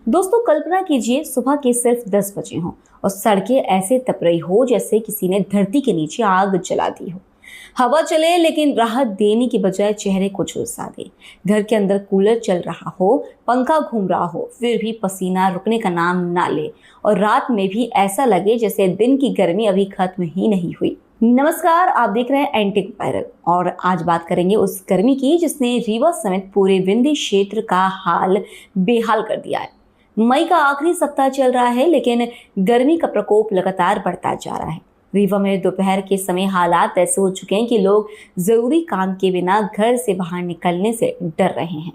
दोस्तों कल्पना कीजिए सुबह के सिर्फ 10 बजे हों और सड़कें ऐसे तप रही हो जैसे किसी ने धरती के नीचे आग जला दी हो। हवा चले लेकिन राहत देने की बजाय चेहरे को झुलसा दे। घर के अंदर कूलर चल रहा हो, पंखा घूम रहा हो, फिर भी पसीना रुकने का नाम ना ले और रात में भी ऐसा लगे जैसे दिन की गर्मी अभी खत्म ही नहीं हुई। नमस्कार, आप देख रहे हैं एंटी वायरल और आज बात करेंगे उस गर्मी की जिसने रीवा समेत पूरे विंध्य क्षेत्र का हाल बेहाल कर दिया है। मई का आखिरी सप्ताह चल रहा है लेकिन गर्मी का प्रकोप लगातार बढ़ता जा रहा है। रीवा में दोपहर के समय हालात ऐसे हो चुके हैं कि लोग जरूरी काम के बिना घर से बाहर निकलने से डर रहे हैं।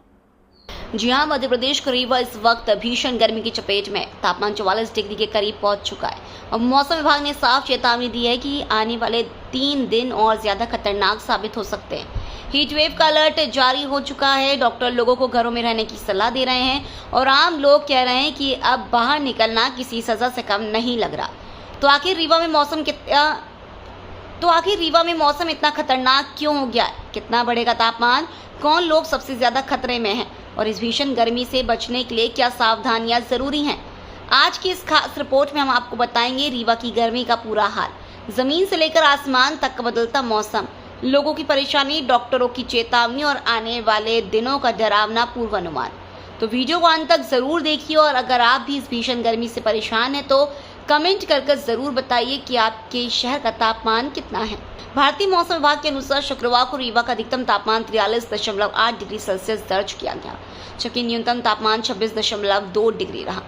जी हाँ, मध्य प्रदेश का रीवा इस वक्त भीषण गर्मी की चपेट में। तापमान 44 डिग्री के करीब पहुंच चुका है और मौसम विभाग ने साफ चेतावनी दी है कि आने वाले 3 दिन और ज्यादा खतरनाक साबित हो सकते हैं। हीट वेव का अलर्ट जारी हो चुका है। डॉक्टर लोगों को घरों में रहने की सलाह दे रहे हैं और आम लोग कह रहे हैं कि अब बाहर निकलना किसी सजा से कम नहीं लग रहा। तो आखिर रीवा में मौसम इतना खतरनाक क्यों हो गया है? कितना बढ़ेगा तापमान? कौन लोग सबसे ज्यादा खतरे में हैं? और इस भीषण गर्मी से बचने के लिए क्या सावधानियां जरूरी हैं? आज की इस खास रिपोर्ट में हम आपको बताएंगे रीवा की गर्मी का पूरा हाल, जमीन से लेकर आसमान तक का बदलता मौसम, लोगों की परेशानी, डॉक्टरों की चेतावनी और आने वाले दिनों का डरावना पूर्वानुमान। तो वीडियो को अंत तक जरूर देखिए और अगर आप भी इस भीषण गर्मी से परेशान हैं तो कमेंट कर जरूर बताइए कि आपके शहर का तापमान कितना है। भारतीय मौसम विभाग के अनुसार शुक्रवार को रीवा का अधिकतम तापमान 43.8 डिग्री सेल्सियस दर्ज किया गया, जबकि न्यूनतम तापमान 26.2 डिग्री रहा।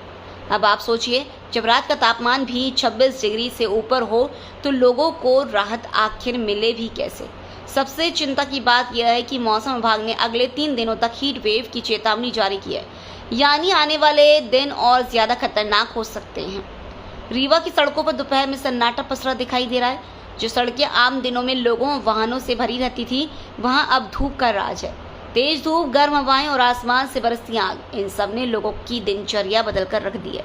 अब आप सोचिए, जब रात का तापमान भी 26 डिग्री से ऊपर हो तो लोगों को राहत आखिर मिले भी कैसे? सबसे चिंता की बात यह है कि मौसम विभाग ने अगले 3 दिनों तक हीट वेव की चेतावनी जारी की है, यानी आने वाले दिन और ज्यादा खतरनाक हो सकते हैं। रीवा की सड़कों पर दोपहर में सन्नाटा पसरा दिखाई दे रहा है। जो सड़कें आम दिनों में लोगों और वाहनों से भरी रहती थी, वहां अब धूप का राज है। तेज धूप, गर्म हवाएं और आसमान से बरसती आग, इन सब ने लोगों की दिनचर्या बदल कर रख दी है।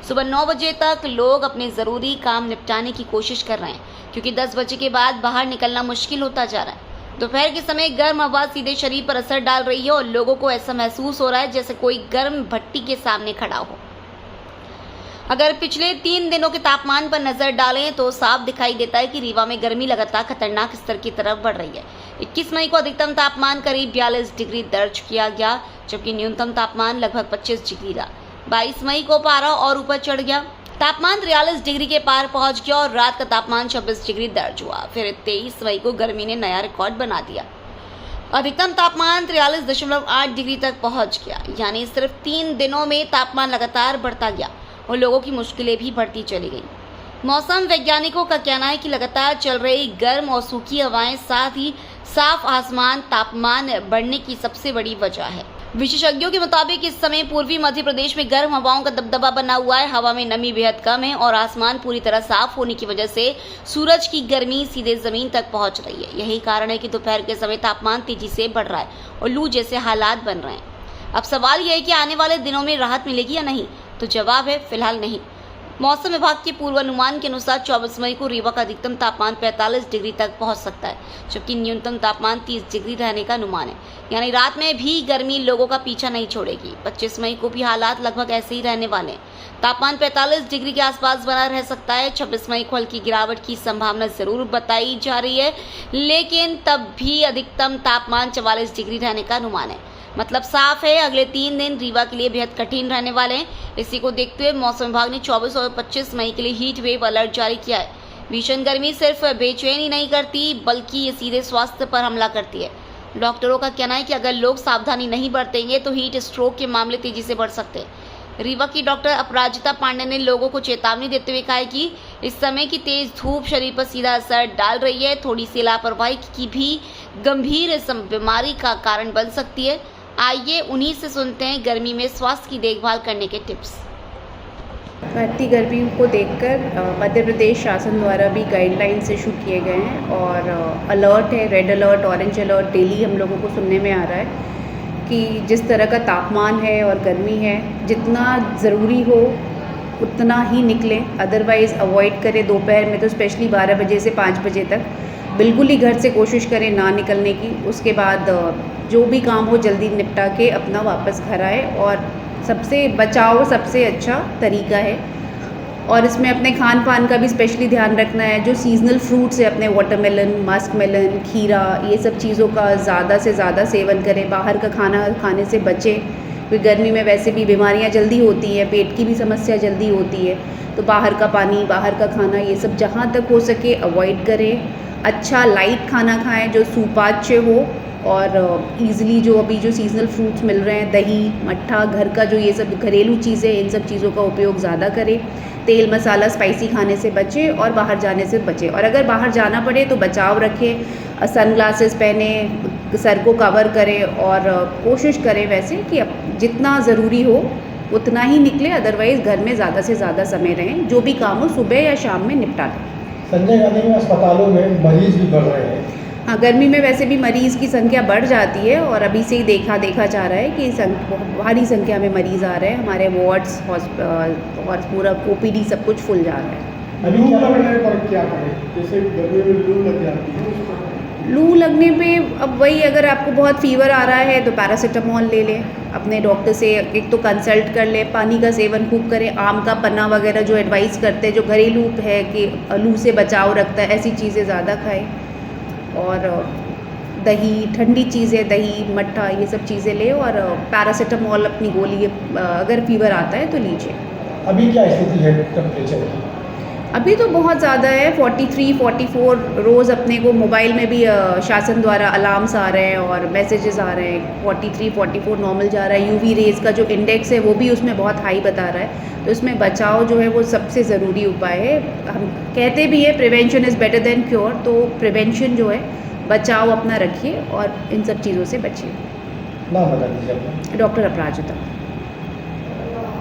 सुबह 9 बजे तक लोग अपने जरूरी काम निपटाने की कोशिश कर रहे हैं, क्योंकि 10 बजे के बाद बाहर निकलना मुश्किल होता जा रहा है। दोपहर के समय गर्म हवा सीधे शरीर पर असर डाल रही है और लोगों को ऐसा महसूस हो रहा है जैसे कोई गर्म भट्टी के सामने खड़ा हो। अगर पिछले 3 दिनों के तापमान पर नजर डालें तो साफ दिखाई देता है कि रीवा में गर्मी लगातार खतरनाक स्तर की तरफ बढ़ रही है। 21 मई को अधिकतम तापमान करीब 42 डिग्री दर्ज किया गया, जबकि न्यूनतम तापमान लगभग 25 डिग्री रहा। 22 मई को पारा और ऊपर चढ़ गया, तापमान 43 डिग्री के पार पहुंच गया और रात का तापमान 26 डिग्री दर्ज हुआ। फिर 23 मई को गर्मी ने नया रिकॉर्ड बना दिया, अधिकतम तापमान 43.8 डिग्री तक पहुंच गया। यानी सिर्फ 3 दिनों में तापमान लगातार बढ़ता गया और लोगों की मुश्किलें भी बढ़ती चली गई। मौसम वैज्ञानिकों का कहना है कि लगातार चल रही गर्म और सूखी हवाएं, साथ ही साफ आसमान तापमान बढ़ने की सबसे बड़ी वजह है। विशेषज्ञों के मुताबिक इस समय पूर्वी मध्य प्रदेश में गर्म हवाओं का दबदबा बना हुआ है। हवा में नमी बेहद कम है और आसमान पूरी तरह साफ होने की वजह से सूरज की गर्मी सीधे जमीन तक पहुंच रही है। यही कारण है कि दोपहर के समय तापमान तेजी से बढ़ रहा है और लू जैसे हालात बन रहे हैं। अब सवाल यह है कि आने वाले दिनों में राहत मिलेगी या नहीं? तो जवाब है फिलहाल नहीं। मौसम विभाग के पूर्वानुमान के अनुसार 24 मई को रीवा का अधिकतम तापमान 45 डिग्री तक पहुंच सकता है, जबकि न्यूनतम तापमान 30 डिग्री रहने का अनुमान है। यानी रात में भी गर्मी लोगों का पीछा नहीं छोड़ेगी। 25 मई को भी हालात लगभग ऐसे ही रहने वाले हैं। तापमान 45 डिग्री के आसपास बना रह सकता है। 26 मई को हल्की गिरावट की संभावना जरूर बताई जा रही है, लेकिन तब भी अधिकतम तापमान 44 डिग्री रहने का अनुमान है। मतलब साफ है, अगले 3 दिन रीवा के लिए बेहद कठिन रहने वाले हैं। इसी को देखते हुए मौसम विभाग ने 24 और 25 मई के लिए हीट वेव अलर्ट जारी किया है। भीषण गर्मी सिर्फ बेचैनी नहीं करती, बल्कि ये सीधे स्वास्थ्य पर हमला करती है। डॉक्टरों का कहना है कि अगर लोग सावधानी नहीं बरतेंगे तो हीट स्ट्रोक के मामले तेजी से बढ़ सकते हैं। रीवा की डॉक्टर अपराजिता पांडे ने लोगों को चेतावनी देते हुए कहा है कि इस समय की तेज धूप शरीर पर सीधा असर डाल रही है। थोड़ी सी लापरवाही की भी गंभीर बीमारी का कारण बन सकती है। आइए उन्हीं से सुनते हैं गर्मी में स्वास्थ्य की देखभाल करने के टिप्स। बढ़ती गर्मी को देखकर मध्य प्रदेश शासन द्वारा भी गाइडलाइंस इशू किए गए हैं और अलर्ट है, red alert, orange alert daily हम लोगों को सुनने में आ रहा है कि जिस तरह का तापमान है और गर्मी है, जितना ज़रूरी हो उतना ही निकलें, अदरवाइज़ अवॉइड करें। दोपहर में तो स्पेशली 12 बजे से 5 बजे तक बिल्कुल ही घर से कोशिश करें ना निकलने की। उसके बाद जो भी काम हो जल्दी निपटा के अपना वापस घर आए और सबसे बचाव सबसे अच्छा तरीका है। और इसमें अपने खान पान का भी स्पेशली ध्यान रखना है। जो सीजनल फ्रूट्स है अपने वाटरमेलन, मस्क मेलन, खीरा, ये सब चीज़ों का ज़्यादा से ज़्यादा सेवन करें। बाहर का खाना खाने से बचें, क्योंकि गर्मी में वैसे भी बीमारियां जल्दी होती हैं, पेट की भी समस्या जल्दी होती है। तो बाहर का पानी, बाहर का खाना, ये सब जहाँ तक हो सके अवॉइड करें। अच्छा लाइट खाना खाएं जो सुपाच्य हो, और ईज़िली जो अभी जो सीजनल फ्रूट्स मिल रहे हैं, दही, मट्ठा, घर का जो ये सब घरेलू चीज़ें, इन सब चीज़ों का उपयोग ज़्यादा करें। तेल मसाला स्पाइसी खाने से बचें और बाहर जाने से बचें। और अगर बाहर जाना पड़े तो बचाव रखें, सनग्लासेस पहने, सर को कवर करें, और कोशिश करें वैसे कि जितना ज़रूरी हो उतना ही निकले, अदरवाइज़ घर में ज़्यादा से ज़्यादा समय रहें। जो भी काम हो सुबह या शाम में निपटा लें। संजय गांधी में अस्पतालों में मरीज भी बढ़ रहे हैं। हाँ, गर्मी में वैसे भी मरीज़ की संख्या बढ़ जाती है, और अभी से ही देखा जा रहा है कि भारी संख्या में मरीज़ आ रहे हैं। हमारे वार्ड्स और पूरा OPD सब कुछ फुल जा रहा है। अभी क्या लगने पर क्या करें? जैसे गर्मी में लू लग जाती है, लू लगने पे अब वही, अगर आपको बहुत फीवर आ रहा है तो पैरासीटामोल ले लें, अपने डॉक्टर से एक तो कंसल्ट कर लें। पानी का सेवन खूब करें, आम का पन्ना वगैरह जो एडवाइस करते हैं, जो घरेलू है कि लू से बचाव रखता है, ऐसी चीज़ें ज़्यादा खाएं। और दही, ठंडी चीज़ें, दही, मट्ठा, ये सब चीज़ें लें, और पैरासीटामोल अपनी गोली अगर फीवर आता है तो लीजिए। अभी क्या स्थिति है टेम्परेचर की? अभी तो बहुत ज़्यादा है, 43, 44 रोज़ अपने को मोबाइल में भी शासन द्वारा अलार्म्स आ रहे हैं और मैसेजेस आ रहे हैं। 43, 44 नॉर्मल जा रहा है। UV रेज़ का जो इंडेक्स है वो भी उसमें बहुत हाई बता रहा है। तो इसमें बचाव जो है वो सबसे ज़रूरी उपाय है। हम कहते भी है prevention is better than cure, तो प्रिवेंशन जो है, बचाव अपना रखिए और इन सब चीज़ों से बचिए। नाम बता दीजिए अपना। डॉक्टर अपराजिता।